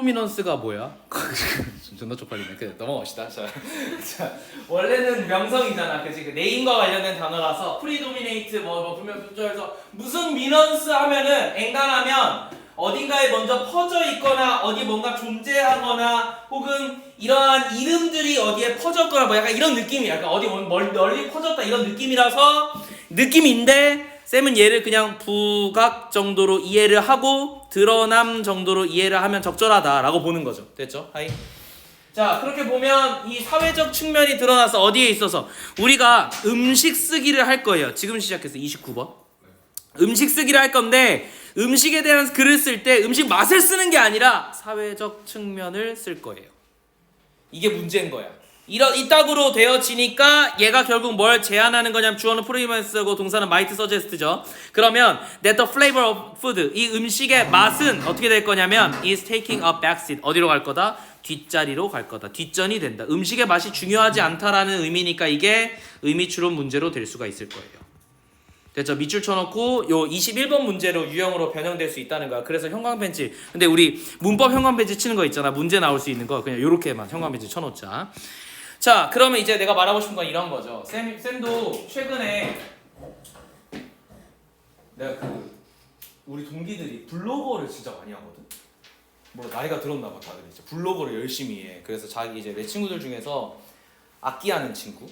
프리도미넌스가 뭐야? 존나 쪽팔리네. 그래 넘어갑시다. 자, 원래는 명성이잖아, 그치? 그 네임과 관련된 단어라서 프리도미네이트 뭐 분명 분절해서 무슨 미넌스 하면은 앵간하면 어딘가에 먼저 퍼져 있거나 어디 뭔가 존재하거나 혹은 이러한 이름들이 어디에 퍼졌거나 뭐 약간 이런 느낌이야. 약간 어디 널리 퍼졌다 이런 느낌이라서 느낌인데. 쌤은 얘를 그냥 부각 정도로 이해를 하고 드러남 정도로 이해를 하면 적절하다라고 보는 거죠. 됐죠? 하이. 자, 그렇게 보면 이 사회적 측면이 드러나서 어디에 있어서 우리가 음식 쓰기를 할 거예요. 지금 시작해서 29번. 음식 쓰기를 할 건데 음식에 대한 글을 쓸 때 음식 맛을 쓰는 게 아니라 사회적 측면을 쓸 거예요. 이게 문제인 거야. 이따구로 되어지니까 얘가 결국 뭘 제안하는 거냐면 주어는 프리먼스고 동사는 might suggest죠. 그러면 that the flavor of food, 이 음식의 맛은 어떻게 될 거냐면 is taking a backseat, 어디로 갈 거다? 뒷자리로 갈 거다. 뒷전이 된다. 음식의 맛이 중요하지 않다라는 의미니까 이게 의미 추론 문제로 될 수가 있을 거예요. 됐죠? 밑줄 쳐놓고 요 21번 문제로 유형으로 변형될 수 있다는 거야. 그래서 형광펜치, 근데 우리 문법 형광펜치 치는 거 있잖아. 문제 나올 수 있는 거 그냥 요렇게만 형광펜치 쳐놓자. 자, 그러면 이제 내가 말하고 싶은 건 이런 거죠. 쌤도 최근에 내가 우리 동기들이 블로거를 진짜 많이 하거든. 뭐 나이가 들었나 봐 다들 이제 블로거를 열심히 해. 그래서 자기 이제 내 친구들 중에서 악기 하는 친구,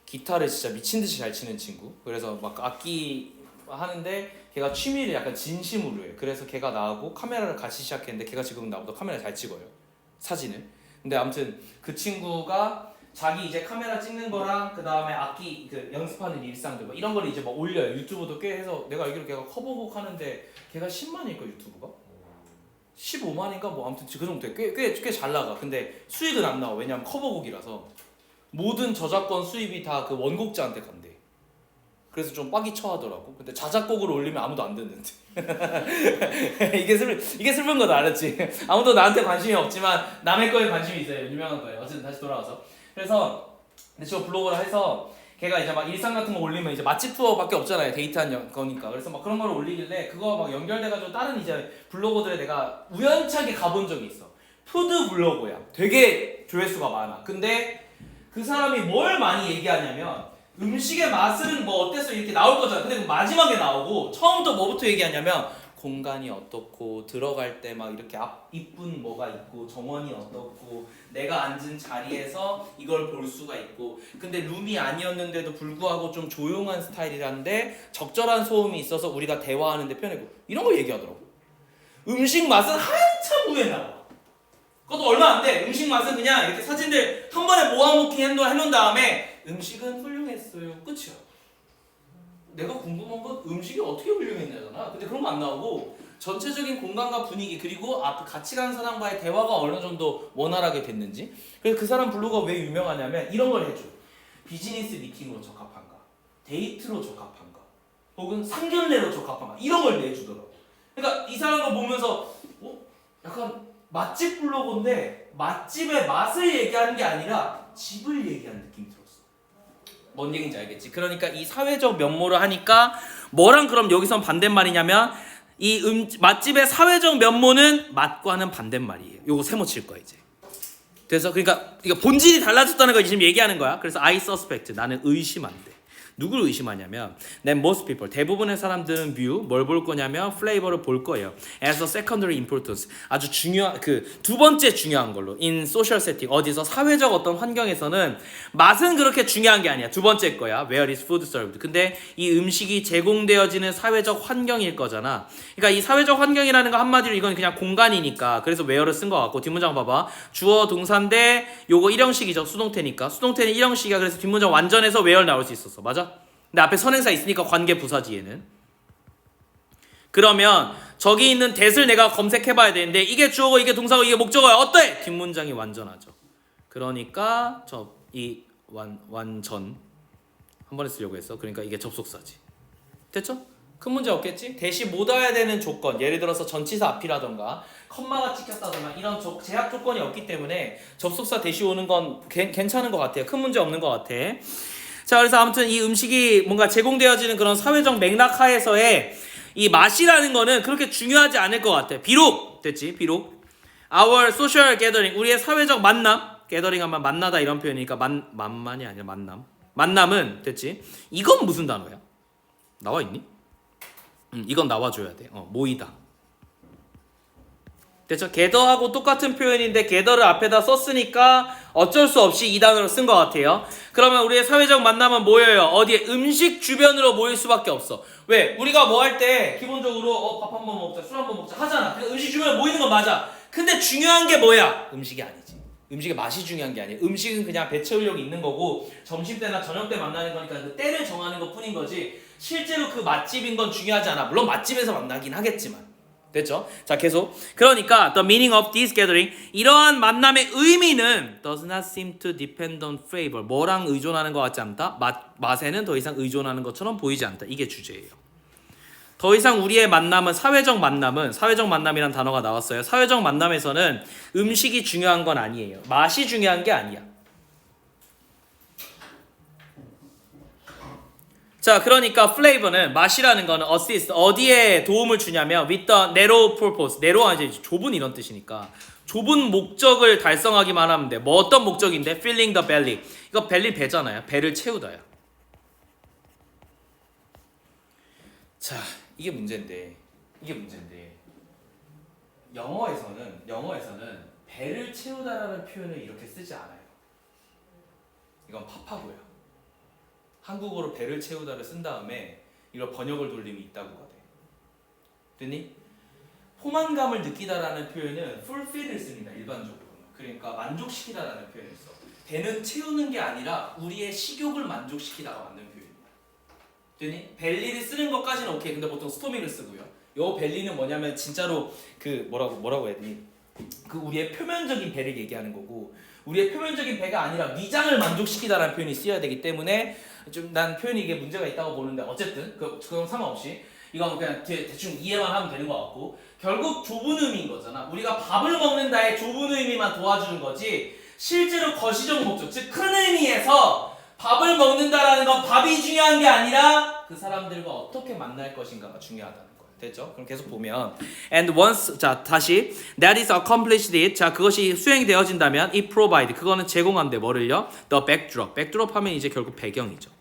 기타를 진짜 미친 듯이 잘 치는 친구. 그래서 막 악기 하는데 걔가 취미를 약간 진심으로 해. 그래서 걔가 나하고 카메라를 같이 시작했는데 걔가 지금 나보다 카메라 잘 찍어요. 사진을. 근데 아무튼 그 친구가 자기 이제 카메라 찍는 거랑 그 다음에 악기 그 연습하는 일상들 뭐 이런 걸 이제 막 올려요. 유튜브도 꽤 해서 내가 알기로 걔가 커버곡 하는데 걔가 10만일까 유튜브가? 15만인가 뭐 아무튼 그 정도 돼. 꽤 잘 나가. 근데 수익은 안 나와. 왜냐면 커버곡이라서 모든 저작권 수입이 다 그 원곡자한테 간대. 그래서 좀 빡이 쳐하더라고. 근데 자작곡으로 올리면 아무도 안 듣는데. 이게 슬픈 거다, 알았지? 아무도 나한테 관심이 없지만 남의 거에 관심이 있어요. 유명한 거예요. 어쨌든 다시 돌아와서. 그래서 근데 저 블로그를 해서 걔가 이제 막 일상 같은 거 올리면 이제 맛집 투어밖에 없잖아요. 데이트한 거니까. 그래서 막 그런 걸 올리길래 그거 막 연결돼가지고 다른 이제 블로거들에 내가 우연찮게 가본 적이 있어. 푸드 블로거야. 되게 조회수가 많아. 근데 그 사람이 뭘 많이 얘기하냐면 음식의 맛은 뭐 어땠어 이렇게 나올 거잖아. 근데 마지막에 나오고 처음부터 뭐부터 얘기하냐면 공간이 어떻고 들어갈 때 막 이렇게 이쁜 뭐가 있고 정원이 어떻고 내가 앉은 자리에서 이걸 볼 수가 있고 근데 룸이 아니었는데도 불구하고 좀 조용한 스타일이란데 적절한 소음이 있어서 우리가 대화하는데 편하고 이런 거 얘기하더라고. 음식 맛은 한참 후에 나와. 그것도 얼마 안 돼. 음식 맛은 그냥 이렇게 사진들 한 번에 모아놓기 해놓은 다음에 음식은 훌륭했어요. 끝이야. 내가 궁금한 건 음식이 어떻게 훌륭했냐잖아. 근데 그런 거 안 나오고 전체적인 공간과 분위기 그리고 앞 같이 간 사람과의 대화가 어느 정도 원활하게 됐는지. 그래서 그 사람 블로그가 왜 유명하냐면 이런 걸 해줘. 비즈니스 미팅으로 적합한가, 데이트로 적합한가, 혹은 상견례로 적합한가 이런 걸 내주더라고. 그러니까 이 사람을 보면서 약간 맛집 블로그인데 맛집의 맛을 얘기하는 게 아니라 집을 얘기하는 느낌이 들었어. 뭔 얘기인지 알겠지? 그러니까 이 사회적 면모를 하니까 뭐랑 그럼 여기선 반대말이냐면 이 맛집의 사회적 면모는 맛과는 반대말이에요. 요거 세모 칠 거야 이제. 그래서 그러니까 본질이 달라졌다는 걸 지금 얘기하는 거야. 그래서 I suspect, 나는 의심한대. 누구를 의심하냐면 then most people, 대부분의 사람들은 view 뭘 볼 거냐면 flavor를 볼 거예요. as a secondary importance, 아주 중요한 그 두 번째 중요한 걸로 in social setting, 어디서 사회적 어떤 환경에서는 맛은 그렇게 중요한 게 아니야. 두 번째 거야. where is food served. 근데 이 음식이 제공되어지는 사회적 환경일 거잖아. 그러니까 이 사회적 환경이라는 거 한마디로 이건 그냥 공간이니까 그래서 where를 쓴 거 같고 뒷문장 봐봐. 주어 동사인데 요거 일형식이죠. 수동태니까. 수동태는 일형식이야. 그래서 뒷문장 완전해서 where 나올 수 있었어. 맞아? 근데 앞에 선행사 있으니까 관계 부사지 얘는. 그러면 저기 있는 that을 내가 검색해봐야 되는데 이게 주어고 이게 동사고 이게 목적어야. 어때? 뒷문장이 완전하죠. 그러니까 이 완전 한 번에 쓰려고 했어. 그러니까 이게 접속사지. 됐죠? 큰 문제 없겠지? 대시 못 와야 되는 조건, 예를 들어서 전치사 앞이라던가 컴마가 찍혔다던가 이런 제약 조건이 없기 때문에 접속사 대시 오는 건 괜찮은 것 같아요. 큰 문제 없는 것 같아. 자, 그래서 아무튼 이 음식이 뭔가 제공되어지는 그런 사회적 맥락 하에서의 이 맛이라는 거는 그렇게 중요하지 않을 것 같아. 비록 됐지, 비록 our social gathering, 우리의 사회적 만남, gathering 하면 만나다 이런 표현이니까 만만이 아니라 만남은 됐지? 이건 무슨 단어야? 나와 있니? 이건 나와줘야 돼. 모이다. 됐죠? gather하고 똑같은 표현인데 gather를 앞에다 썼으니까 어쩔 수 없이 이 단어를 쓴 것 같아요. 그러면 우리의 사회적 만남은 모여요. 어디에? 음식 주변으로 모일 수밖에 없어. 왜? 우리가 뭐 할 때 기본적으로 밥 한번 먹자, 술 한번 먹자 하잖아. 그래서 음식 주변에 모이는 건 맞아. 근데 중요한 게 뭐야? 음식이 아니지. 음식의 맛이 중요한 게 아니야. 음식은 그냥 배 채우려고 있는 거고 점심 때나 저녁 때 만나는 거니까 그 때를 정하는 것 뿐인 거지 실제로 그 맛집인 건 중요하지 않아. 물론 맛집에서 만나긴 하겠지만. 됐죠? 자, 계속. 그러니까 the meaning of this gathering, 이러한 만남의 의미는 does not seem to depend on flavor. 뭐랑 의존하는 것 같지 않다? 맛에는 더 이상 의존하는 것처럼 보이지 않다. 이게 주제예요. 더 이상 우리의 만남은 사회적 만남이란 단어가 나왔어요. 사회적 만남에서는 음식이 중요한 건 아니에요. 맛이 중요한 게 아니야. 자, 그러니까 flavor는 맛이라는 거는 assist 어디에 도움을 주냐면 with the narrow purpose. narrow가 이제 좁은 이런 뜻이니까 좁은 목적을 달성하기만 하면 돼. 뭐 어떤 목적인데? filling the belly. 이거 belly 배잖아요. 배를 채우다야. 자, 이게 문제인데 영어에서는 배를 채우다라는 표현을 이렇게 쓰지 않아요. 이건 파파고요. 한국어로 배를 채우다를 쓴 다음에 이걸 번역을 돌림이 있다고가 돼. 됐니? 포만감을 느끼다라는 표현은 fulfill을 씁니다. 일반적으로는. 그러니까 만족시키다라는 표현을 써. 배는 채우는 게 아니라 우리의 식욕을 만족시키다가 맞는 표현이야. 됐니? 벨리를 쓰는 것까지는 오케이. 근데 보통 스토미를 쓰고요. 요 벨리는 뭐냐면 진짜로 그 뭐라고 해야 되니? 그 우리의 표면적인 배를 얘기하는 거고 우리의 표면적인 배가 아니라 위장을 만족시키다라는 표현이 쓰여야 되기 때문에 좀 난 표현이 이게 문제가 있다고 보는데 어쨌든 그건 상관없이 이건 그냥 대충 이해만 하면 되는 것 같고 결국 좁은 의미인 거잖아. 우리가 밥을 먹는다의 좁은 의미만 도와주는 거지 실제로 거시적 목적 즉 큰 의미에서 밥을 먹는다라는 건 밥이 중요한 게 아니라 그 사람들과 어떻게 만날 것인가가 중요하다는 거예요. 됐죠? 그럼 계속 보면 and once 자 다시 that is accomplished it 자 그것이 수행이 되어진다면 it provide 그거는 제공한대 뭐를요? the backdrop 하면 이제 결국 배경이죠.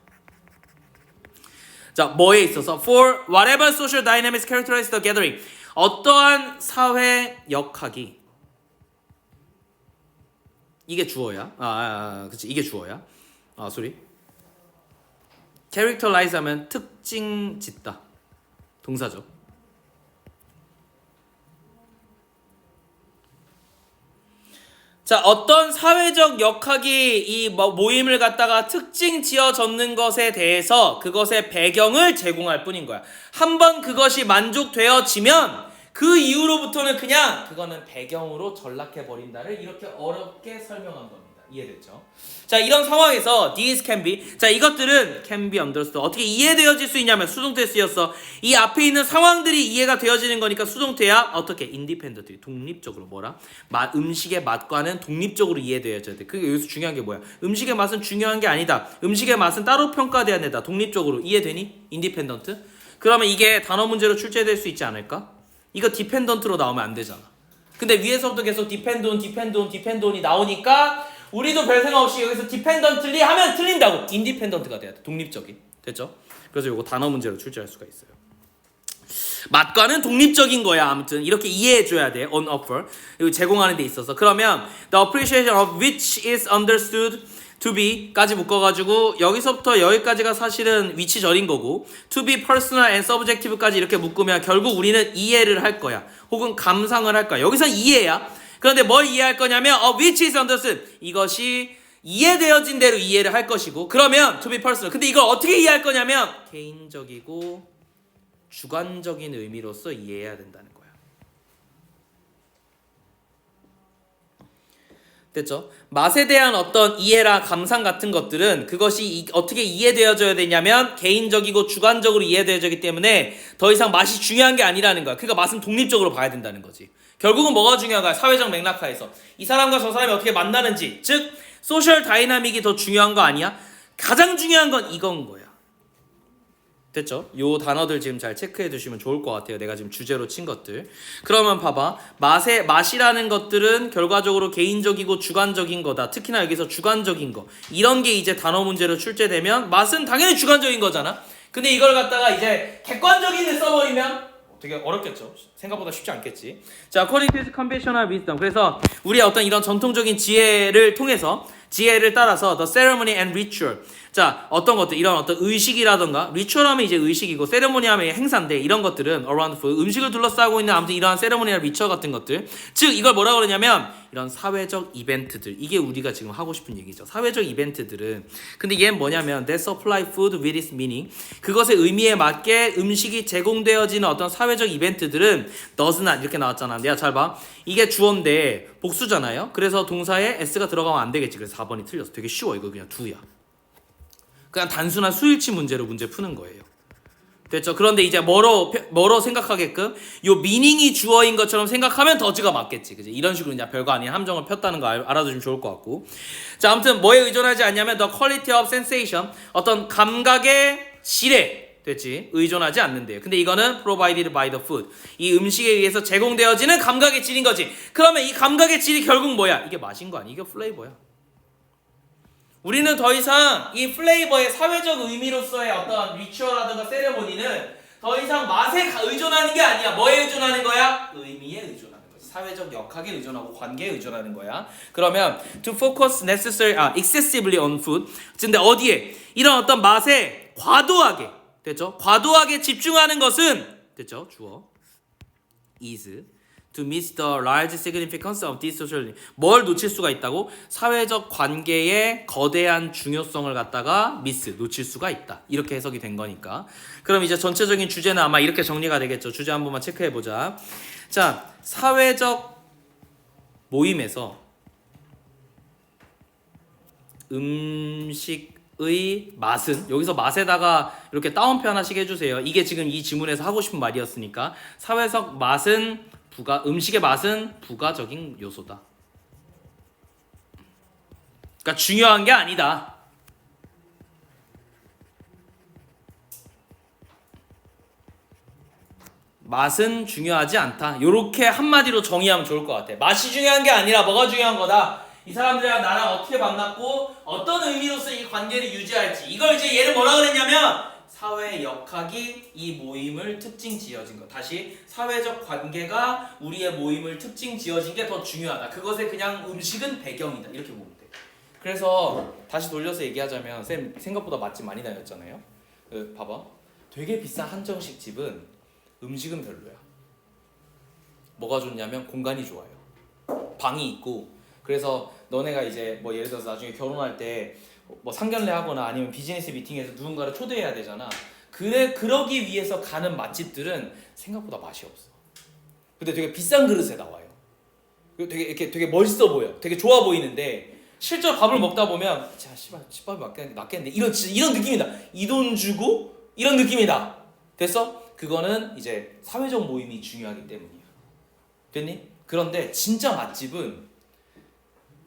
자 뭐에 있어서 for whatever social dynamics characterize the gathering 어떠한 사회 역학이 이게 주어야 그치 이게 주어야 characterize 하면 특징 짓다 동사죠. 자, 어떤 사회적 역학이 이 모임을 갖다가 특징 지어 줬는 것에 대해서 그것의 배경을 제공할 뿐인 거야. 한번 그것이 만족되어지면 그 이후로부터는 그냥 그거는 배경으로 전락해 버린다를 이렇게 어렵게 설명한 겁니다. 이해됐죠? 자, 이런 상황에서 these can be 자, 이것들은 can be understood 어떻게 이해되어질 수 있냐면 수동태 쓰였어. 이 앞에 있는 상황들이 이해가 되어지는 거니까 수동태야. 어떻게? independently 독립적으로 뭐라? 음식의 맛과는 독립적으로 이해되어져야 돼. 그게 여기서 중요한 게 뭐야? 음식의 맛은 중요한 게 아니다. 음식의 맛은 따로 평가돼야 된다. 독립적으로 이해되니? independent? 그러면 이게 단어 문제로 출제될 수 있지 않을까? 이거 dependent로 나오면 안 되잖아. 근데 위에서부터 계속 dependon이 나오니까 우리도 별 생각 없이 여기서 dependently 하면 틀린다고. independent가 돼야 돼. 독립적인. 됐죠? 그래서 이거 단어 문제로 출제할 수가 있어요. 맛과는 독립적인 거야. 아무튼 이렇게 이해해줘야 돼. on offer. 이거 제공하는 데 있어서. 그러면 the appreciation of which is understood to be 까지 묶어가지고 여기서부터 여기까지가 사실은 위치절인 거고 to be personal and subjective까지 이렇게 묶으면 결국 우리는 이해를 할 거야. 혹은 감상을 할 거야. 여기서 이해야. 그런데 뭘 이해할 거냐면 which is understood 이것이 이해되어진 대로 이해를 할 것이고 그러면 to be personal 근데 이걸 어떻게 이해할 거냐면 개인적이고 주관적인 의미로서 이해해야 된다는 거야. 됐죠? 맛에 대한 어떤 이해나 감상 같은 것들은 그것이 어떻게 이해되어져야 되냐면 개인적이고 주관적으로 이해되어지기 때문에 더 이상 맛이 중요한 게 아니라는 거야. 그러니까 맛은 독립적으로 봐야 된다는 거지. 결국은 뭐가 중요한가? 사회적 맥락하에서 이 사람과 저 사람이 어떻게 만나는지 즉 소셜 다이나믹이 더 중요한 거 아니야? 가장 중요한 건 이건 거야. 됐죠? 요 단어들 지금 잘 체크해 두시면 좋을 것 같아요. 내가 지금 주제로 친 것들. 그러면 봐봐. 맛이라는 것들은 결과적으로 개인적이고 주관적인 거다. 특히나 여기서 주관적인 거. 이런 게 이제 단어 문제로 출제되면 맛은 당연히 주관적인 거잖아. 근데 이걸 갖다가 이제 객관적인 데 써버리면 되게 어렵겠죠. 생각보다 쉽지 않겠지. 자, according to conventional wisdom. 그래서 우리의 어떤 이런 전통적인 지혜를 통해서 지혜를 따라서 the ceremony and ritual. 자, 어떤 것들 이런 어떤 의식이라던가 ritual 하면 이제 의식이고 ceremony 하면 행사인데 이런 것들은 around food 음식을 둘러싸고 있는 아무튼 이러한 ceremony나 ritual 같은 것들. 즉 이걸 뭐라고 그러냐면 이런 사회적 이벤트들. 이게 우리가 지금 하고 싶은 얘기죠. 사회적 이벤트들은 근데 얘는 뭐냐면 they supply food with its meaning. 그것의 의미에 맞게 음식이 제공되어지는 어떤 사회적 이벤트들은 does not 이렇게 나왔잖아. 내가 잘 봐. 이게 주어인데 복수잖아요. 그래서 동사에 s가 들어가면 안 되겠지. 그래서 4번이 틀렸어. 되게 쉬워. 이거 그냥 두야. 그냥 단순한 수일치 문제로 문제 푸는 거예요. 됐죠? 그런데 이제 뭐로 생각하게끔 요 미닝이 주어인 것처럼 생각하면 더즈가 맞겠지. 그지? 이런 식으로 이제 별거 아닌 함정을 폈다는 거 알아두시면 좋을 것 같고. 자, 아무튼 뭐에 의존하지 않냐면 the quality of sensation 어떤 감각의 질에 됐지? 의존하지 않는데요. 근데 이거는 provided by the food. 이 음식에 의해서 제공되어지는 감각의 질인 거지. 그러면 이 감각의 질이 결국 뭐야? 이게 맛인 거 아니야? 이게 플레이버야. 우리는 더 이상 이 플레이버의 사회적 의미로서의 어떤 리추얼라든가 세레모니는 더 이상 맛에 의존하는 게 아니야. 뭐에 의존하는 거야? 의미에 의존하는 거지. 사회적 역학에 의존하고 관계에 의존하는 거야. 그러면 to focus excessively on food. 근데 어디에? 이런 어떤 맛에 과도하게 됐죠? 과도하게 집중하는 것은 됐죠? 주어 is to miss the large significance of this social 뭘 놓칠 수가 있다고? 사회적 관계의 거대한 중요성을 갖다가 놓칠 수가 있다. 이렇게 해석이 된 거니까. 그럼 이제 전체적인 주제는 아마 이렇게 정리가 되겠죠. 주제 한 번만 체크해 보자. 자, 사회적 모임에서 음식의 맛은 여기서 맛에다가 이렇게 따옴표 하나씩 해주세요. 이게 지금 이 지문에서 하고 싶은 말이었으니까 사회적 맛은 음식의 맛은 부가적인 요소다. 그러니까 중요한 게 아니다. 맛은 중요하지 않다. 요렇게 한마디로 정의하면 좋을 것 같아. 맛이 중요한 게 아니라 뭐가 중요한 거다. 이 사람들이랑 나랑 어떻게 만났고 어떤 의미로서 이 관계를 유지할지. 이걸 이제 얘를 뭐라 그랬냐면 사회 역학이 이 모임을 특징 지어진 것. 다시 사회적 관계가 우리의 모임을 특징 지어진 게 더 중요하다. 그것에 그냥 음식은 배경이다. 이렇게 보면 돼. 그래서 다시 돌려서 얘기하자면 쌤 생각보다 맛집 많이 다녔잖아요. 봐봐. 되게 비싼 한정식 집은 음식은 별로야. 뭐가 좋냐면 공간이 좋아요. 방이 있고. 그래서 너네가 이제 뭐 예를 들어서 나중에 결혼할 때 뭐 상견례 하거나 아니면 비즈니스 미팅에서 누군가를 초대해야 되잖아. 그러기 위해서 가는 맛집들은 생각보다 맛이 없어. 근데 되게 비싼 그릇에 나와요. 되게 멋있어 보여. 되게 좋아 보이는데 실제로 밥을 먹다 보면 자, 씨발 집밥이 맞겠는데 이런 느낌이다. 이 돈 주고 이런 느낌이다. 됐어? 그거는 이제 사회적 모임이 중요하기 때문이야. 됐니? 그런데 진짜 맛집은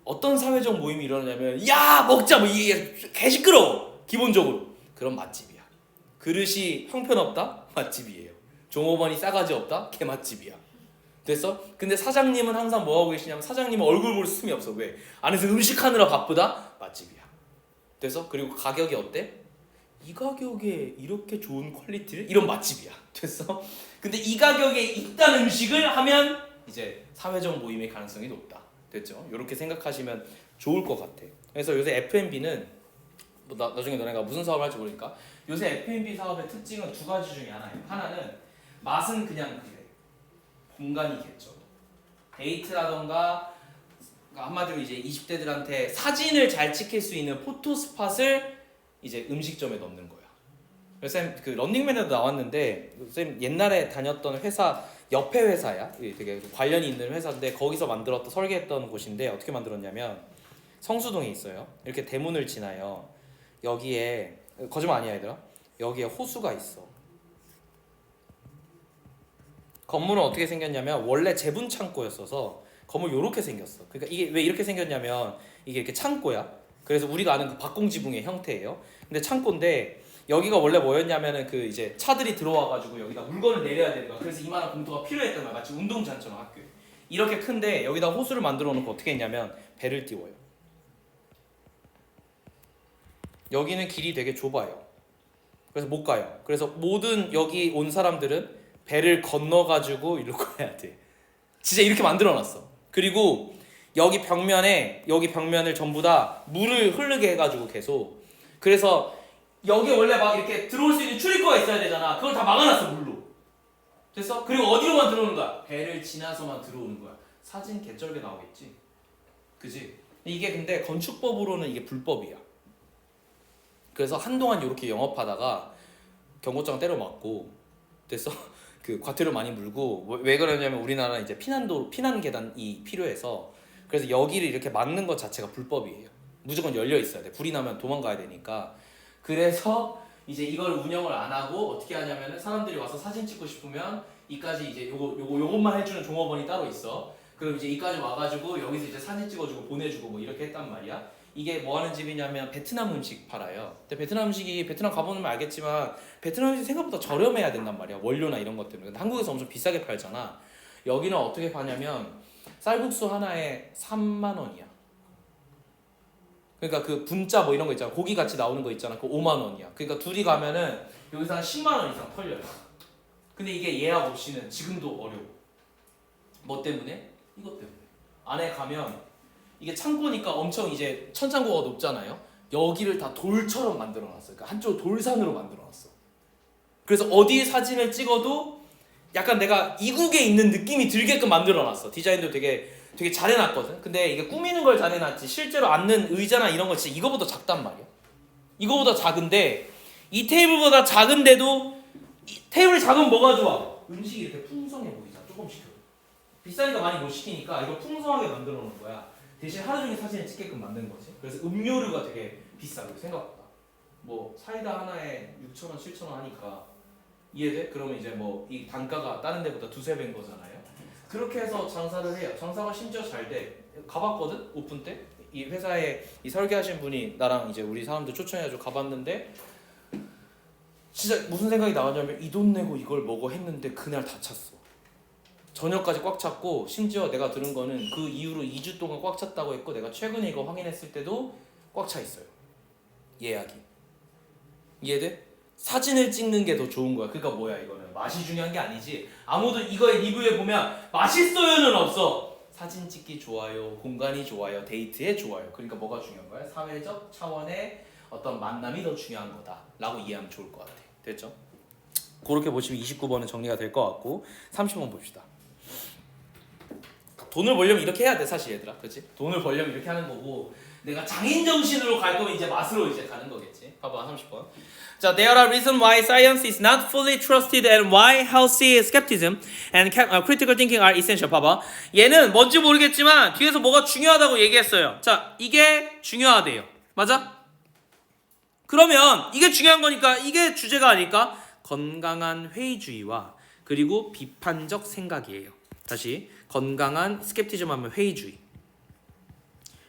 어떤 사회적 모임이 일어나냐면 야 먹자 뭐 이게 개 시끄러워. 기본적으로 그런 맛집이야. 그릇이 형편없다? 맛집이에요. 종업원이 싸가지 없다? 개 맛집이야. 됐어? 근데 사장님은 항상 뭐 하고 계시냐면 사장님은 얼굴 볼 틈이 없어. 왜? 안에서 음식하느라 바쁘다? 맛집이야. 됐어? 그리고 가격이 어때? 이 가격에 이렇게 좋은 퀄리티를? 이런 맛집이야. 됐어? 근데 이 가격에 있다는 음식을 하면 이제 사회적 모임의 가능성이 높다. 됐죠? 이렇게 생각하시면 좋을 것 같아. 그래서 요새 F&B는 뭐 나중에 너네가 무슨 사업을 할지 모르니까 요새 F&B 사업의 특징은 두 가지 중에 하나예요. 하나는 맛은 그냥 그래. 공간이겠죠. 데이트라던가 한마디로 이제 20대들한테 사진을 잘 찍힐 수 있는 포토 스팟을 이제 음식점에 넣는 거야. 그래서 쌤 그 런닝맨에도 나왔는데 쌤 옛날에 다녔던 회사 옆에 회사야. 되게 관련이 있는 회사인데 거기서 만들었던 설계했던 곳인데 어떻게 만들었냐면 성수동에 있어요. 이렇게 대문을 지나요. 여기에 거짓말 아니야 얘들아. 여기에 호수가 있어. 건물은 어떻게 생겼냐면 원래 제분 창고였어서 건물 요렇게 생겼어. 그러니까 이게 왜 이렇게 생겼냐면 이게 이렇게 창고야. 그래서 우리가 아는 그 박공지붕의 형태예요. 근데 창고인데 여기가 원래 뭐였냐면은 그 이제 차들이 들어와가지고 여기다 물건을 내려야 되는 거야. 그래서 이만한 공터가 필요했던 거야. 마치 운동장처럼 학교에. 이렇게 큰데 여기다 호수를 만들어 놓고 어떻게 했냐면 배를 띄워요. 여기는 길이 되게 좁아요. 그래서 못 가요. 그래서 모든 여기 온 사람들은 배를 건너가지고 이리로 가야 돼. 진짜 이렇게 만들어놨어. 그리고 여기 벽면을 전부 다 물을 흐르게 해가지고 계속. 그래서 여기 원래 막 이렇게 들어올 수 있는 출입구가 있어야 되잖아. 그걸 다 막아놨어 물로. 됐어? 그리고 어디로만 들어오는 거야? 배를 지나서만 들어오는 거야. 사진 개쩔게 나오겠지. 그지? 이게 근데 건축법으로는 이게 불법이야. 그래서 한동안 이렇게 영업하다가 경고장 때려 맞고 됐어. 그 과태료 많이 물고. 왜 그러냐면 우리나라는 이제 피난 계단이 필요해서. 그래서 여기를 이렇게 막는 것 자체가 불법이에요. 무조건 열려 있어야 돼. 불이 나면 도망가야 되니까. 그래서 이제 이걸 운영을 안 하고 어떻게 하냐면은 사람들이 와서 사진 찍고 싶으면 이까지 이제 요것만 해주는 종업원이 따로 있어. 그럼 이제 이까지 와가지고 여기서 이제 사진 찍어주고 보내주고 뭐 이렇게 했단 말이야. 이게 뭐 하는 집이냐면 베트남 음식 팔아요. 근데 베트남 음식이 베트남 가보면 알겠지만 베트남 음식 생각보다 저렴해야 된단 말이야. 원료나 이런 것 때문에. 근데 한국에서 엄청 비싸게 팔잖아. 여기는 어떻게 파냐면 쌀국수 하나에 3만 원이야. 그러니까 그 분짜 뭐 이런 거 있잖아. 고기 같이 나오는 거 있잖아. 그 5만 원이야. 그러니까 둘이 가면은 여기서 한 10만 원 이상 털려요. 근데 이게 예약 없이는 지금도 어려워. 뭐 때문에? 이것 때문에. 안에 가면 이게 창고니까 엄청 이제 천장고가 높잖아요. 여기를 다 돌처럼 만들어놨어요. 그러니까 한쪽 돌산으로 만들어놨어. 그래서 어디 사진을 찍어도 약간 내가 이국에 있는 느낌이 들게끔 만들어놨어. 디자인도 되게 잘 해놨거든. 근데 이게 꾸미는 걸 잘 해놨지 실제로 앉는 의자나 이런 거 진짜 이거보다 작단 말이야. 이거보다 작은데 이 테이블보다 작은데도 테이블이 작으면 뭐가 좋아? 음식이 이렇게 풍성해 보이잖아. 조금 시켜도. 비싸니까 많이 못 시키니까 이걸 풍성하게 만들어 놓은 거야. 대신 하루 종일 사진을 찍게끔 만든 거지. 그래서 음료류가 되게 비싸. 생각보다. 뭐 사이다 하나에 6,000원, 7,000원 하니까 이해돼? 그러면 이제 뭐 이 단가가 다른 데보다 두세 배인 거잖아요. 그렇게 해서 장사를 해요. 장사가 심지어 잘 돼. 가봤거든? 오픈 때? 이 회사에 이 설계하신 분이 나랑 이제 우리 사람들 초청해가지고 가봤는데 진짜 무슨 생각이 나왔냐면 이 돈 내고 이걸 먹어 했는데 그날 다 찼어. 저녁까지 꽉 찼고 심지어 내가 들은 거는 그 이후로 2주 동안 꽉 찼다고 했고 내가 최근에 이거 확인했을 때도 꽉 차 있어요. 예약이. 이해돼? 사진을 찍는 게 더 좋은 거야. 그러니까 뭐야 이거는 맛이 중요한 게 아니지. 아무도 이거의 리뷰에 보면 맛있어요는 없어. 사진 찍기 좋아요, 공간이 좋아요, 데이트에 좋아요. 그러니까 뭐가 중요한 거야? 사회적 차원의 어떤 만남이 더 중요한 거다라고 이해하면 좋을 것 같아. 됐죠? 그렇게 보시면 29번은 정리가 될 것 같고 30번 봅시다. 돈을 벌려면 이렇게 해야 돼 사실 얘들아. 그렇지? 돈을 벌려면 이렇게 하는 거고 내가 장인 정신으로 갈 거면 이제 맛으로 이제 가는 거겠지. 봐봐 30번. 자, there are reasons why science is not fully trusted and why healthy skepticism and critical thinking are essential. 봐봐. 얘는 뭔지 모르겠지만 뒤에서 뭐가 중요하다고 얘기했어요. 자, 이게 중요하대요. 맞아? 그러면 이게 중요한 거니까 이게 주제가 아닐까? 건강한 회의주의와 그리고 비판적 생각이에요. 다시 건강한 스캡티즘 하면 회의주의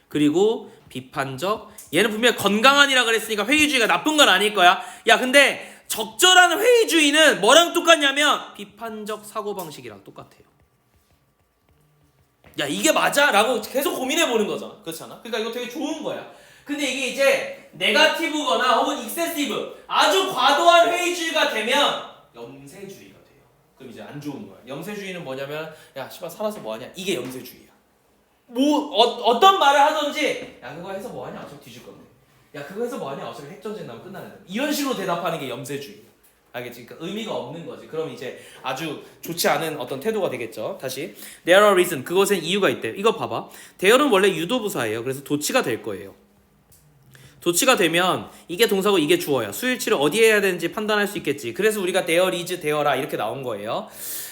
그리고 비판적 얘는 분명히 건강한이라 그랬으니까 회의주의가 나쁜 건 아닐 거야. 야 근데 적절한 회의주의는 뭐랑 똑같냐면 비판적 사고방식이랑 똑같아요. 야 이게 맞아? 라고 계속 고민해보는 거잖아. 그렇잖아? 그러니까 이거 되게 좋은 거야. 근데 이게 이제 네거티브거나 혹은 익세시브 아주 과도한 회의주의가 되면 염세주의가 돼요. 그럼 이제 안 좋은 거야. 염세주의는 뭐냐면 야 씨발 살아서 뭐하냐 이게 염세주의야. 뭐 어떤 말을 하든지 야 그거 해서 뭐하냐 어차피 뒤질 건데 야 그거 해서 뭐하냐 어차피 핵전쟁 나면 끝나는데 이런 식으로 대답하는 게 염세주의야. 알겠지? 그러니까 의미가 없는 거지. 그럼 이제 아주 좋지 않은 어떤 태도가 되겠죠. 다시 there are reason 그것엔 이유가 있대. 이거 봐봐. there는 원래 유도부사예요. 그래서 도치가 될 거예요. 도치가 되면 이게 동사고 이게 주어야. 수일치를 어디에 해야 되는지 판단할 수 있겠지. 그래서 우리가 there is, there라 이렇게 나온 거예요.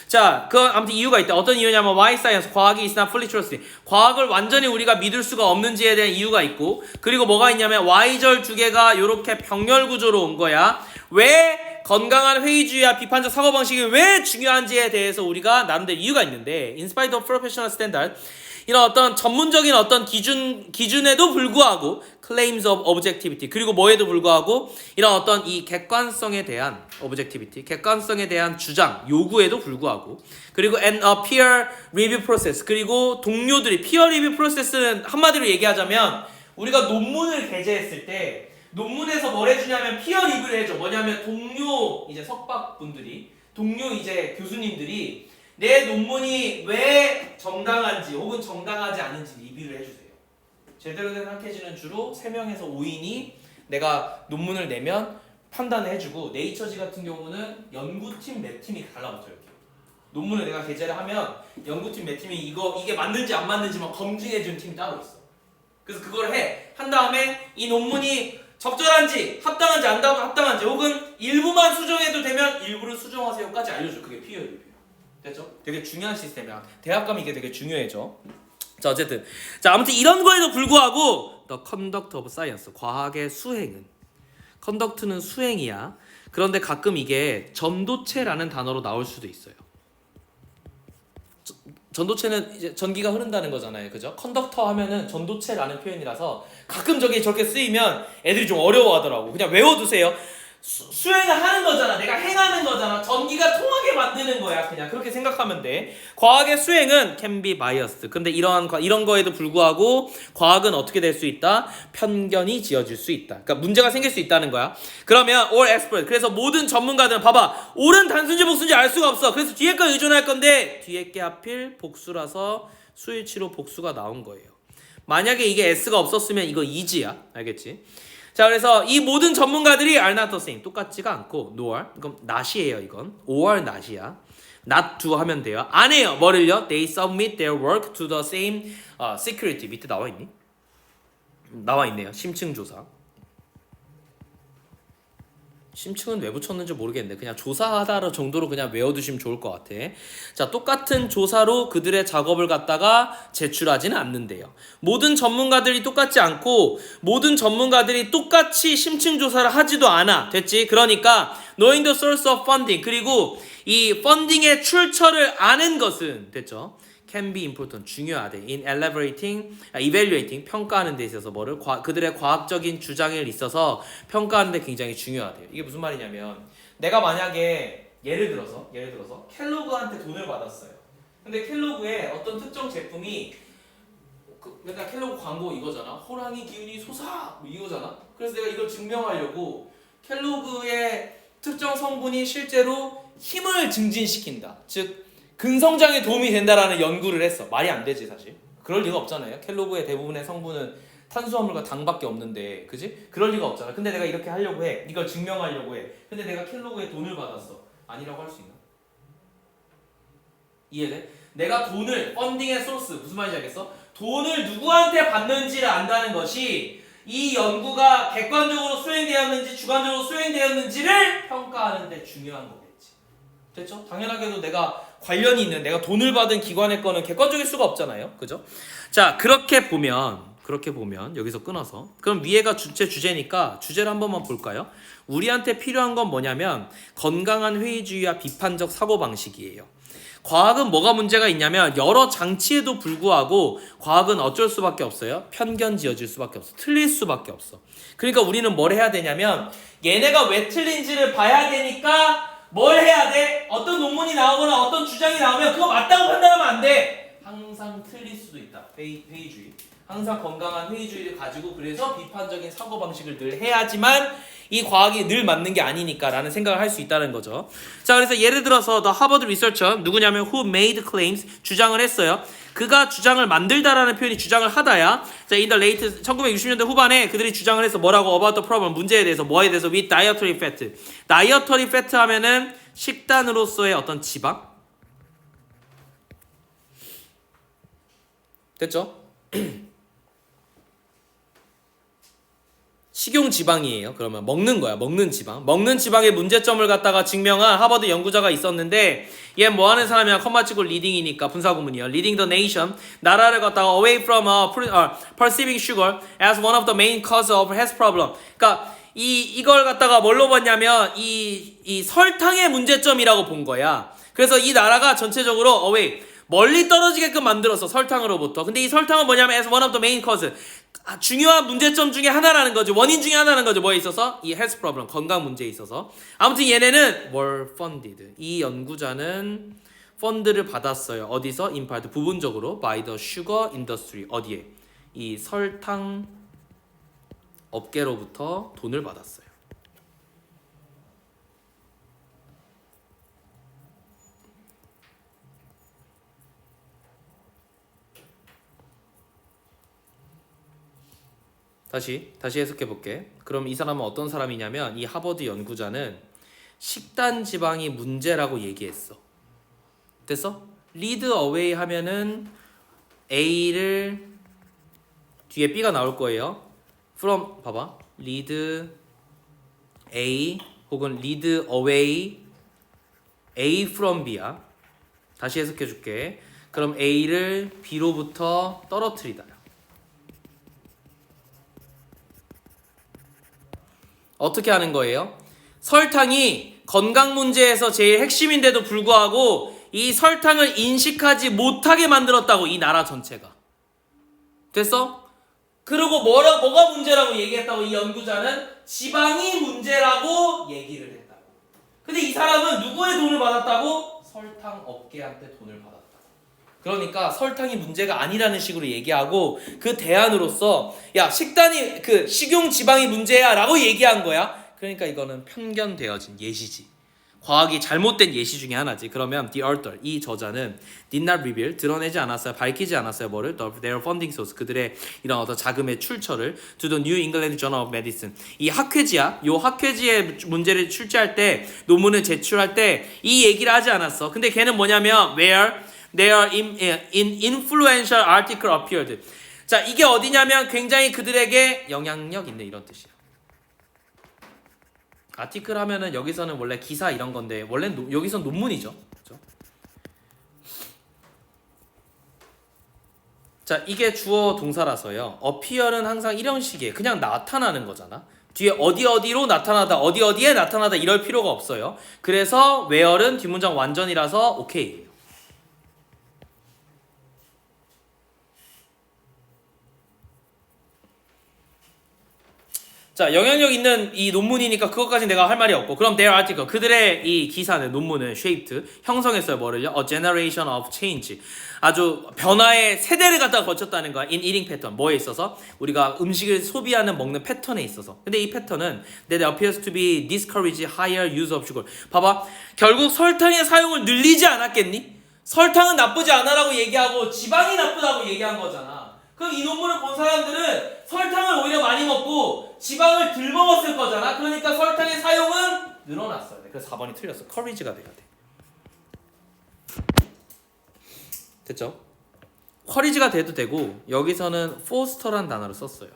자, 그 아무튼 이유가 있다. 어떤 이유냐면 why science 과학이 is not fully trusted. 과학을 완전히 우리가 믿을 수가 없는지에 대한 이유가 있고 그리고 뭐가 있냐면 y절 두 개가 이렇게 병렬 구조로 온 거야. 왜 건강한 회의주의와 비판적 사고방식이 왜 중요한지에 대해서 우리가 나름대로 이유가 있는데 in spite of professional standard 이런 어떤 전문적인 어떤 기준에도 불구하고 claims of objectivity 그리고 뭐에도 불구하고 이런 어떤 이 객관성에 대한 objectivity 객관성에 대한 주장 요구에도 불구하고 그리고 and a peer review process 그리고 동료들이 peer review process는 한마디로 얘기하자면 우리가 논문을 게재했을 때 논문에서 뭘 해주냐면 peer review를 해줘. 뭐냐면 동료 이제 석박분들이 동료 이제 교수님들이 내 논문이 왜 정당한지 혹은 정당하지 않은지 리뷰를 해주세요. 제대로 된 학회지는 주로 3명에서 5인이 내가 논문을 내면 판단을 해주고 네이처지 같은 경우는 연구팀 몇 팀이 달라붙어요. 이렇게. 논문을 내가 게재를 하면 연구팀 몇 팀이 이게 맞는지 안 맞는지만 검증해주는 팀이 따로 있어. 그래서 그걸 한 다음에 이 논문이 적절한지 합당한지 안 합당한지 혹은 일부만 수정해도 되면 일부를 수정하세요까지 알려줘. 그게 피어 리뷰. 됐죠? 되게 중요한 시스템이야. 대학 가면 이게 되게 중요해져. 자 어쨌든 자 아무튼 이런 거에도 불구하고 The conduct of science 과학의 수행은 conduct는 수행이야. 그런데 가끔 이게 전도체라는 단어로 나올 수도 있어요. 전도체는 이제 전기가 흐른다는 거잖아요. 그죠? 컨덕터 하면은 전도체라는 표현이라서 가끔 저렇게 쓰이면 애들이 좀 어려워하더라고. 그냥 외워두세요. 수행을 하는 거잖아. 내가 행하는 거잖아. 전기가 통하게 만드는 거야. 그냥 그렇게 생각하면 돼. 과학의 수행은 can be biased. 근데 이런 거에도 불구하고 과학은 어떻게 될 수 있다? 편견이 지어질 수 있다. 그러니까 문제가 생길 수 있다는 거야. 그러면 all expert. 그래서 모든 전문가들은 봐봐. 옳은 단순지 복수인지 알 수가 없어. 그래서 뒤에 거 의존할 건데 뒤에 게 하필 복수라서 수일치로 복수가 나온 거예요. 만약에 이게 s가 없었으면 이거 easy야. 알겠지? 자 그래서 이 모든 전문가들이 are not the same 똑같지가 않고 nor 그럼 not이에요 이건 or not이야 not to 하면 돼요 안 해요 뭐를요 they submit their work to the same security 밑에 나와있니? 나와있네요 심층조사 심층은 왜 붙였는지 모르겠는데 그냥 조사하다 정도로 그냥 외워두시면 좋을 것 같아. 자 똑같은 조사로 그들의 작업을 갖다가 제출하지는 않는데요. 모든 전문가들이 똑같지 않고 모든 전문가들이 똑같이 심층 조사를 하지도 않아. 됐지? 그러니까 knowing the source of funding 그리고 이 펀딩의 출처를 아는 것은 됐죠? can be important 중요하대. in evaluating 평가하는 데 있어서 뭐를 그들의 과학적인 주장에 있어서 평가하는 데 굉장히 중요하대요. 이게 무슨 말이냐면 내가 만약에 예를 들어서 켈로그한테 돈을 받았어요. 근데 켈로그의 어떤 특정 제품이 그러니까 켈로그 광고 이거잖아. 호랑이 기운이 솟아 뭐 이거잖아. 그래서 내가 이걸 증명하려고 켈로그의 특정 성분이 실제로 힘을 증진시킨다. 즉 근성장에 도움이 된다라는 연구를 했어. 말이 안 되지 사실. 그럴 리가 없잖아요. 켈로그의 대부분의 성분은 탄수화물과 당밖에 없는데, 그지? 그럴 리가 없잖아. 근데 내가 이렇게 하려고 해. 이걸 증명하려고 해. 근데 내가 켈로그에 돈을 받았어. 아니라고 할 수 있나? 이해돼? 내가 돈을 펀딩의 소스 무슨 말인지 알겠어? 돈을 누구한테 받는지를 안다는 것이 이 연구가 객관적으로 수행되었는지 주관적으로 수행되었는지를 평가하는 데 중요한 거겠지. 됐죠? 당연하게도 내가 관련이 있는 내가 돈을 받은 기관의 거는 객관적일 수가 없잖아요. 그죠? 자, 그렇게 보면 여기서 끊어서 그럼 위에가 주제니까 주제를 한 번만 볼까요? 우리한테 필요한 건 뭐냐면 건강한 회의주의와 비판적 사고방식이에요. 과학은 뭐가 문제가 있냐면 여러 장치에도 불구하고 과학은 어쩔 수밖에 없어요. 편견 지어질 수밖에 없어. 틀릴 수밖에 없어. 그러니까 우리는 뭘 해야 되냐면 얘네가 왜 틀린지를 봐야 되니까 뭘 해야 돼? 어떤 논문이 나오거나 어떤 주장이 나오면 그거 맞다고 판단하면 안 돼. 항상 틀릴 수도 있다. 회의주의. 항상 건강한 회의주의를 가지고 그래서 비판적인 사고방식을 늘 해야지만 이 과학이 늘 맞는 게 아니니까 라는 생각을 할 수 있다는 거죠. 자, 그래서 예를 들어서 The Harvard Researcher 누구냐면 who made claims 주장을 했어요. 그가 주장을 만들다라는 표현이 주장을 하다야. 자, in the late 1960년대 후반에 그들이 주장을 해서 뭐라고 about the problem 문제에 대해서 뭐에 대해서 with dietary fat. dietary fat 하면은 식단으로서의 어떤 지방. 됐죠? 식용 지방이에요. 그러면 먹는 거야. 먹는 지방. 먹는 지방의 문제점을 갖다가 증명한 하버드 연구자가 있었는데 얘 뭐 하는 사람이야? 컴마 치고 리딩이니까 분사구문이야. Leading the nation. 나라를 갖다가 away from perceiving sugar as one of the main cause of health problem. 그러니까 이걸 갖다가 뭘로 봤냐면 이 설탕의 문제점이라고 본 거야. 그래서 이 나라가 전체적으로 away 멀리 떨어지게끔 만들었어, 설탕으로부터. 근데 이 설탕은 뭐냐면 as one of the main cause, 중요한 문제점 중에 하나라는 거죠. 원인 중에 하나라는 거죠. 뭐에 있어서? 이 health problem, 건강 문제에 있어서. 아무튼 얘네는 were funded, 이 연구자는 펀드를 받았어요. 어디서? in part, 부분적으로 by the sugar industry, 어디에? 이 설탕 업계로부터 돈을 받았어요. 다시 해석해 볼게. 그럼 이 사람은 어떤 사람이냐면, 이 하버드 연구자는 식단 지방이 문제라고 얘기했어. 됐어? lead away 하면은 A를 뒤에 B가 나올 거예요. from, 봐봐, lead A 혹은 lead away A from B야. 다시 해석해 줄게. 그럼 A를 B로부터 떨어뜨리다. 어떻게 하는 거예요? 설탕이 건강 문제에서 제일 핵심인데도 불구하고 이 설탕을 인식하지 못하게 만들었다고, 이 나라 전체가. 됐어? 그리고 뭐가 문제라고 얘기했다고? 이 연구자는 지방이 문제라고 얘기를 했다고. 근데 이 사람은 누구의 돈을 받았다고? 설탕 업계한테 돈을 받았다고. 그러니까 설탕이 문제가 아니라는 식으로 얘기하고, 그 대안으로서 야, 식단이 식용 지방이 문제야 라고 얘기한 거야. 그러니까 이거는 편견되어진 예시지. 과학이 잘못된 예시 중에 하나지. 그러면 the author, 이 저자는 did not reveal, 드러내지 않았어요. 밝히지 않았어요. 뭐를? their funding source, 그들의 이런 어떤 자금의 출처를 to the New England Journal of Medicine. 이 학회지야. 요 학회지의 문제를 출제할 때, 논문을 제출할 때 이 얘기를 하지 않았어. 근데 걔는 뭐냐면 where their in influential article appeared. 자, 이게 어디냐면 굉장히 그들에게 영향력 있는, 이런 뜻이야. 아티클 하면은 여기서는 원래 기사 이런 건데, 원래 여기선 논문이죠. 그렇죠? 자, 이게 주어 동사라서요. appear은 항상 이런 식이에요. 그냥 나타나는 거잖아. 뒤에 어디로 나타나다, 어디에 나타나다 이럴 필요가 없어요. 그래서 where은 뒷문장 완전이라서 오케이예요. 자, 영향력 있는 이 논문이니까 그것까지 내가 할 말이 없고, 그럼 their article, 그들의 이 기사는, 논문은 shaped, 형성했어요. 뭐를요? A generation of change, 아주 변화의 세대를 갖다가 거쳤다는 거야. in eating pattern, 뭐에 있어서? 우리가 음식을 소비하는, 먹는 패턴에 있어서. 근데 이 패턴은 that appears to be discourage higher use of sugar. 봐봐, 결국 설탕의 사용을 늘리지 않았겠니? 설탕은 나쁘지 않아라고 얘기하고 지방이 나쁘다고 얘기한 거잖아. 그럼 이 논문을 본 사람들은 설탕을 오히려 많이 먹고 지방을 덜 먹었을 거잖아. 그러니까 설탕의 사용은 늘어났어야 돼. 그래서 4번이 틀렸어. 커리지가 돼야 돼. 됐죠? 커리지가 돼도 되고, 여기서는 포스터란 단어를 썼어요.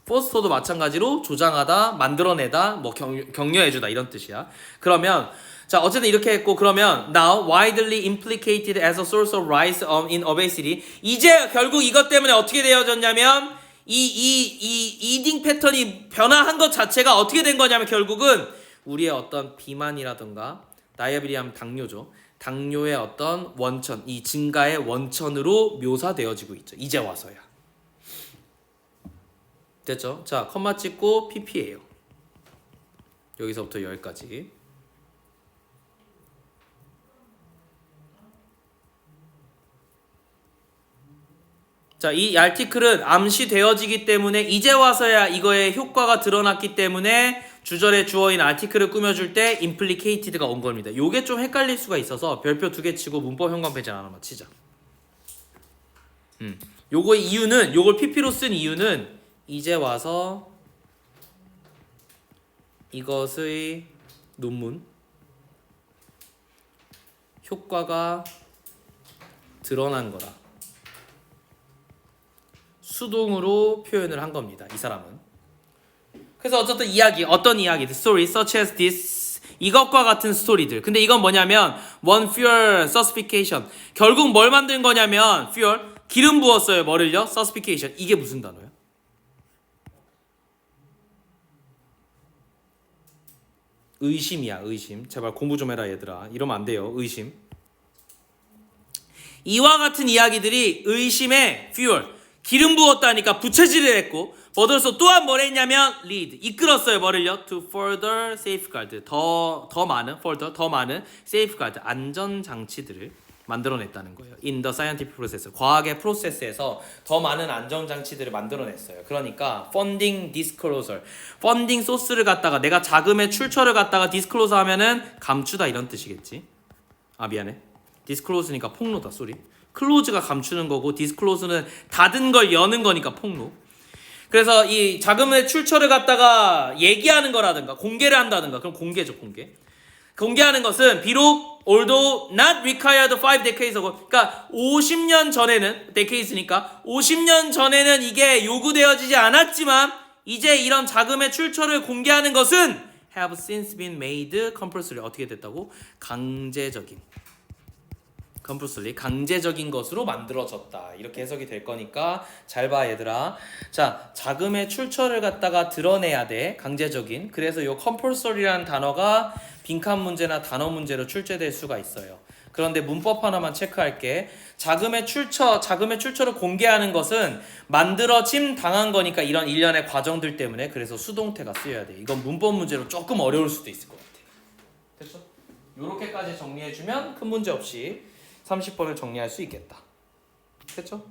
포스터도 마찬가지로 조장하다, 만들어내다, 뭐 격려해주다 이런 뜻이야. 그러면 자, 어쨌든 이렇게 했고, 그러면 now widely implicated as a source of rise in obesity. 이제 결국 이것 때문에 어떻게 되어졌냐면, 이 이딩 패턴이 변화한 것 자체가 어떻게 된 거냐면, 결국은 우리의 어떤 비만이라든가 다이아비리하면 당뇨죠. 당뇨의 어떤 원천, 이 증가의 원천으로 묘사되어지고 있죠. 이제 와서야. 됐죠? 자, 컴마 찍고 PP예요. 여기서부터 여기까지. 자, 이 아티클은 암시되어지기 때문에 이제 와서야 이거의 효과가 드러났기 때문에 주절의 주어인 아티클을 꾸며줄 때 implicated가 온 겁니다. 요게 좀 헷갈릴 수가 있어서 별표 2개 치고 문법 현관 배제 하나만 치자. 요거의 이유는, 요걸 PP로 쓴 이유는 이제 와서 이것의 논문 효과가 드러난 거라. 수동으로 표현을 한 겁니다. 이 사람은. 그래서 어쨌든 이야기, 어떤 이야기, the story such as this, 이것과 같은 스토리들. 근데 이건 뭐냐면 one fuel sulfication. 결국 뭘 만든 거냐면 fuel, 기름 부었어요. 뭐를요? sulfication. 이게 무슨 단어야? 의심이야, 의심. 제발 공부 좀 해라 얘들아. 이러면 안 돼요. 의심. 이와 같은 이야기들이 의심의 fuel, 기름 부었다니까 부채질을 했고 뭐들어서 또한 뭘 했냐면 lead, 이끌었어요. 뭐를요? to further safeguard, 더 많은 safeguard, 안전장치들을 만들어냈다는 거예요. in the scientific process, 과학의 프로세스에서 더 많은 안전장치들을 만들어냈어요. 그러니까 funding disclosure, 펀딩 소스를 갖다가 내가 자금의 출처를 갖다가 disclose 하면은 감추다 이런 뜻이겠지. 아 미안해. disclose니까 폭로다. 쏘리. close가 감추는 거고 disclose는 닫은 걸 여는 거니까 폭로. 그래서 이 자금의 출처를 갖다가 얘기하는 거라든가 공개를 한다든가 그럼 공개죠. 공개하는 것은 비록 although not required 5 decades ago, 그러니까 50년 전에는 decades니까 50년 전에는 이게 요구되어지지 않았지만 이제 이런 자금의 출처를 공개하는 것은 have since been made compulsory. 어떻게 됐다고? 강제적인 것으로 만들어졌다. 이렇게 해석이 될 거니까 잘 봐 얘들아. 자, 자금의 출처를 갖다가 드러내야 돼. 강제적인. 그래서 요 compulsory라는 단어가 빈칸 문제나 단어 문제로 출제될 수가 있어요. 그런데 문법 하나만 체크할게. 자금의 출처를 공개하는 것은 만들어짐 당한 거니까 이런 일련의 과정들 때문에 그래서 수동태가 쓰여야 돼. 이건 문법 문제로 조금 어려울 수도 있을 것 같아. 됐죠? 요렇게까지 정리해주면 큰 문제 없이 30번을 정리할 수 있겠다. 됐죠?